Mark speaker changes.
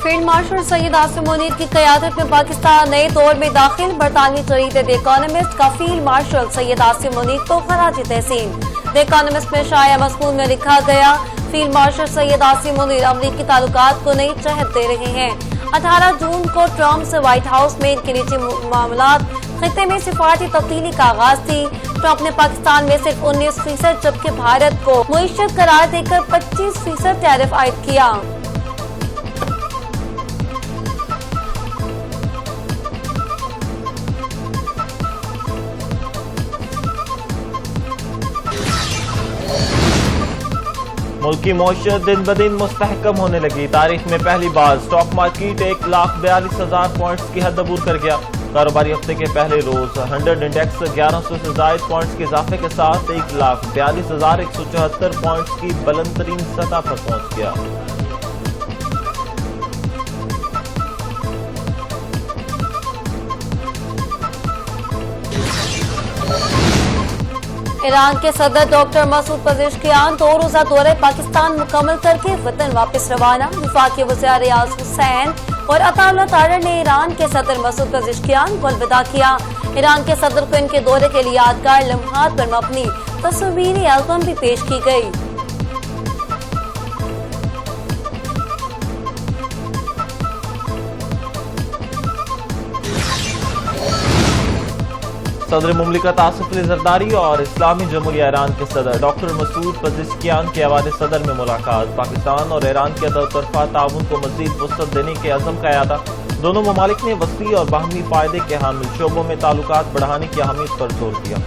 Speaker 1: Field marshal Syed Asim Munir की क़यादत में पाकिस्तान नए दौर में दाखिल। बरतानवी जरीदे द इकोनॉमिस्ट का फील्ड मार्शल सैयद आसिम मुनीर को खराज तहसीन। द इकोनॉमिस्ट में शाया मज़मून में लिखा गया, फील्ड मार्शल सैयद आसिम मुनीर अमरीकी ताल्लुकात को नई चहत दे रहे हैं। 18 जून को ट्रंप से व्हाइट हाउस में इनके निजी मामलात खित्ते में सिफारती तब्दीली का आगाज थी। ट्रंप ने पाकिस्तान में सिर्फ 19% जबकि भारत को मुइश्शत करार देकर 25% टैरिफ आयद किया।
Speaker 2: मुल्क की मौशियत दिन ब दिन मुस्तहकम होने लगी। तारीख में पहली बार स्टॉक मार्केट 1,42,000 पॉइंट्स की हद अबूर कर गया। कारोबारी हफ्ते के पहले रोज 100 इंडेक्स 1100 से जायद पॉइंट्स के इजाफे के साथ 1,42,174 पॉइंट्स की बुलंद तरीन सतह पर पहुंच गया।
Speaker 1: ईरान के सदर डॉक्टर मसूद पजेश्कियान 2 रोज़ा दौरे पाकिस्तान मुकम्मल करके वतन वापस रवाना। वफाकी वज़ीर रियाज हुसैन और अताउल्लाह तारड़ ने ईरान के सदर मसूद पजेश्कियान को अलविदा किया। ईरान के सदर को इनके दौरे के लिए यादगार लम्हात पर मबनी तस्वीरी एल्बम भी पेश की गई।
Speaker 2: सदर मुमलिकत आसिफ अली जरदारी और इस्लामी जमहूरिया ईरान के सदर डॉक्टर मसूद पजेश्कियान के अवान सदर में मुलाकात। पाकिस्तान और ईरान के दोतरफा ताउन को मजीद वसअत देने के अज़म का इरादा। दोनों ममालिक ने वसी और बाहमी फायदे के हामिल शोबों में ताल्लुकात बढ़ाने की अहमियत पर जोर दिया।